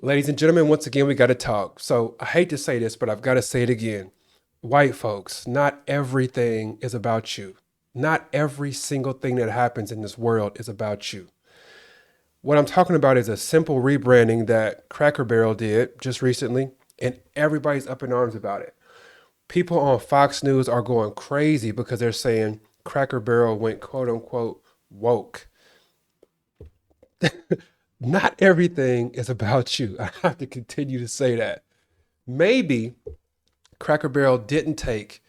Ladies and gentlemen, once again, we got to talk. So I hate to say this, but I've got to say it again. White folks, not everything is about you. Not every single thing that happens in this world is about you. What I'm talking about is a simple rebranding that Cracker Barrel did just recently, and everybody's up in arms about it. People on Fox News are going crazy because they're saying Cracker Barrel went quote unquote woke. Not everything is about you. I have to continue to say that. Maybe Cracker Barrel didn't take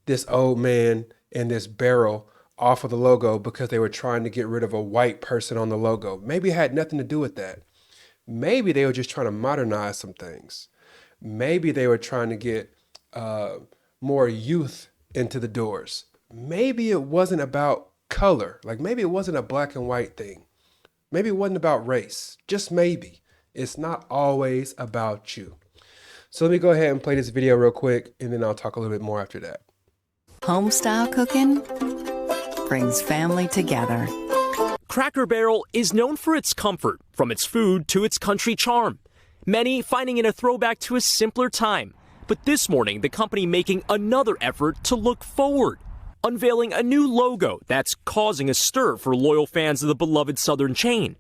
this old man and this barrel off of the logo because they were trying to get rid of a white person on the logo. Maybe it had nothing to do with that. Maybe they were just trying to modernize some things. Maybe they were trying to get more youth into the doors. Maybe it wasn't about color. Like maybe it wasn't a black and white thing. Maybe it wasn't about race. Just maybe. It's not always about you. So let me go ahead and play this video real quick, and then I'll talk a little bit more after that. Home-style cooking brings family together. Cracker Barrel is known for its comfort, from its food to its country charm. Many finding it a throwback to a simpler time. But this morning, the company making another effort to look forward, unveiling a new logo that's causing a stir for loyal fans of the beloved Southern chain.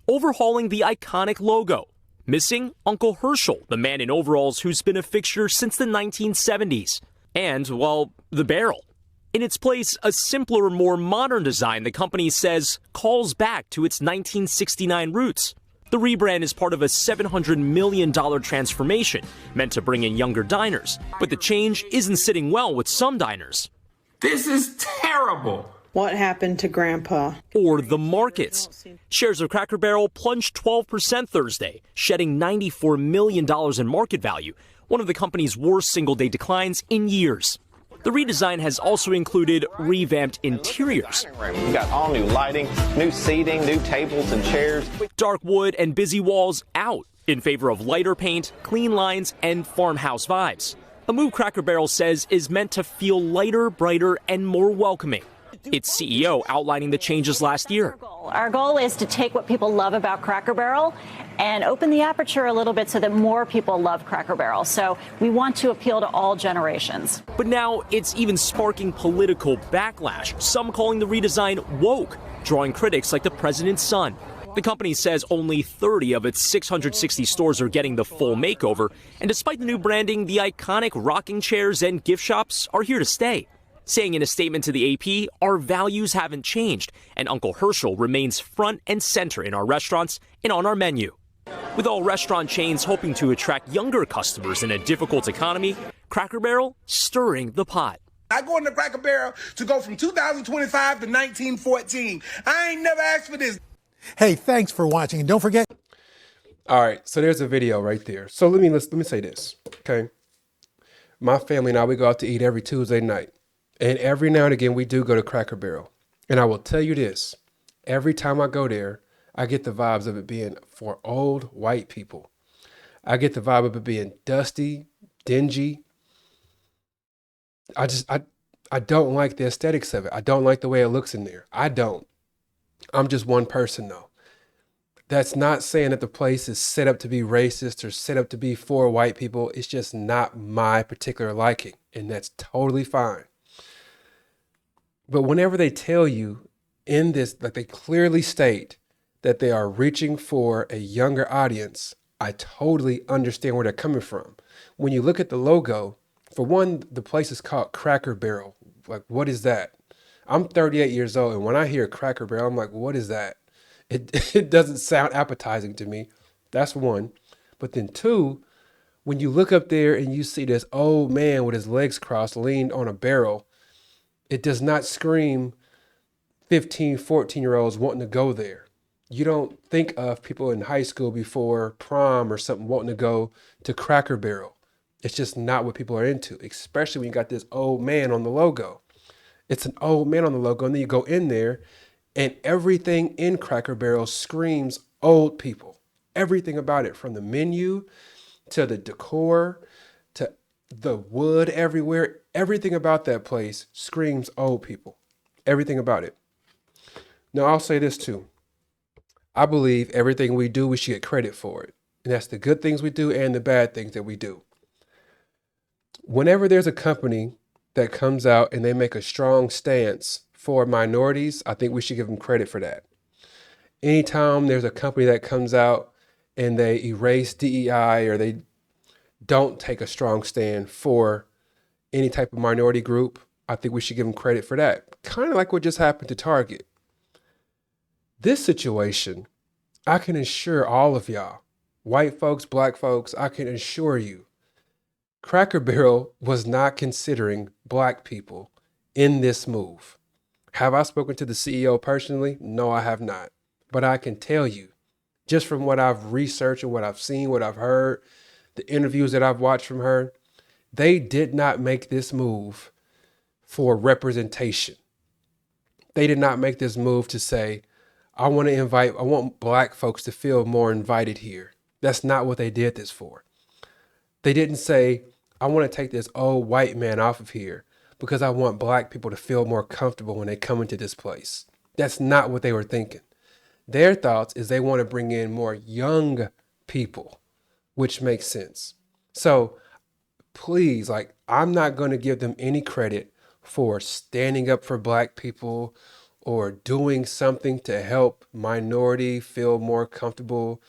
Overhauling the iconic logo. Missing Uncle Herschel, the man in overalls who's been a fixture since the 1970s. And, well, the barrel. In its place, a simpler, more modern design the company says calls back to its 1969 roots. The rebrand is part of a $700 million transformation meant to bring in younger diners. But the change isn't sitting well with some diners. This is terrible. What happened to Grandpa? Or the markets. Shares of Cracker Barrel plunged 12% Thursday, shedding $94 million in market value, one of the company's worst single-day declines in years. The redesign has also included revamped interiors. We've got all new lighting, new seating, new tables and chairs. Dark wood and busy walls out in favor of lighter paint, clean lines, and farmhouse vibes. A move Cracker Barrel says is meant to feel lighter, brighter, and more welcoming. Its CEO outlining the changes last year. Our goal is to take what people love about Cracker Barrel and open the aperture a little bit so that more people love Cracker Barrel. So we want to appeal to all generations. But now it's even sparking political backlash, some calling the redesign woke, drawing critics like the president's son. The company says only 30 of its 660 stores are getting the full makeover, and despite the new branding, the iconic rocking chairs and gift shops are here to stay. Saying in a statement to the AP, our values haven't changed, and Uncle Herschel remains front and center in our restaurants and on our menu. With all restaurant chains hoping to attract younger customers in a difficult economy, Cracker Barrel stirring the pot. I go into Cracker Barrel to go from 2025 to 1914. I ain't never asked for this. Hey, thanks for watching, and don't forget. All right, so there's a video right there. So let me say this, okay? My family and I, we go out to eat every Tuesday night. And every now and again, we do go to Cracker Barrel. And I will tell you this, every time I go there, I get the vibes of it being for old white people. I get the vibe of it being dusty, dingy. I don't like the aesthetics of it. I don't like the way it looks in there. I don't. I'm just one person though. That's not saying that the place is set up to be racist or set up to be for white people. It's just not my particular liking. And that's totally fine. But whenever they tell you in this, like they clearly state that they are reaching for a younger audience, I totally understand where they're coming from. When you look at the logo, for one, the place is called Cracker Barrel. Like, what is that? I'm 38 years old, and when I hear Cracker Barrel, I'm like, what is that? It doesn't sound appetizing to me. That's one. But then two, when you look up there and you see this old man with his legs crossed, leaned on a barrel, it does not scream 15, 14-year-olds wanting to go there. You don't think of people in high school before prom or something wanting to go to Cracker Barrel. It's just not what people are into, especially when you got this old man on the logo. It's an old man on the logo, and then you go in there, and everything in Cracker Barrel screams old people. Everything about it, from the menu to the decor to the wood everywhere, everything about that place screams old people. Everything about it. Now, I'll say this too. I believe everything we do, we should get credit for it. And that's the good things we do and the bad things that we do. Whenever there's a company that comes out and they make a strong stance for minorities, I think we should give them credit for that. Anytime there's a company that comes out and they erase DEI or they don't take a strong stand for any type of minority group, I think we should give them credit for that. Kind of like what just happened to Target. This situation, I can assure all of y'all, white folks, black folks, I can assure you, Cracker Barrel was not considering black people in this move. Have I spoken to the CEO personally? No, I have not. But I can tell you, just from what I've researched and what I've seen, what I've heard, the interviews that I've watched from her, they did not make this move for representation. They did not make this move to say, I want black folks to feel more invited here. That's not what they did this for. They didn't say, I want to take this old white man off of here because I want black people to feel more comfortable when they come into this place. That's not what they were thinking. Their thoughts is they want to bring in more young people, which makes sense. So please, I'm not going to give them any credit for standing up for black people or doing something to help minority feel more comfortable.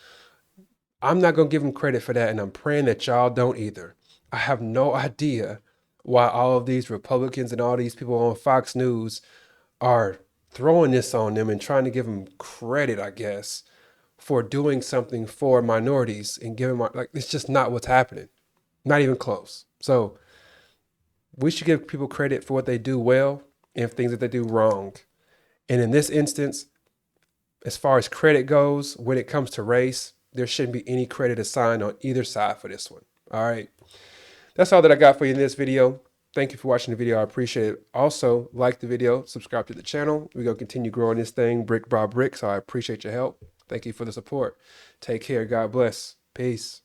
I'm not going to give them credit for that, and I'm praying that y'all don't either. I have no idea why all of these Republicans and all these people on Fox News are throwing this on them and trying to give them credit, I guess, for doing something for minorities and it's just not what's happening. Not even close. So we should give people credit for what they do well and things that they do wrong. And in this instance, as far as credit goes, when it comes to race, there shouldn't be any credit assigned on either side for this one. All right. That's all that I got for you in this video. Thank you for watching the video. I appreciate it. Also, like the video, subscribe to the channel. We're going to continue growing this thing brick by brick, so I appreciate your help. Thank you for the support. Take care. God bless. Peace.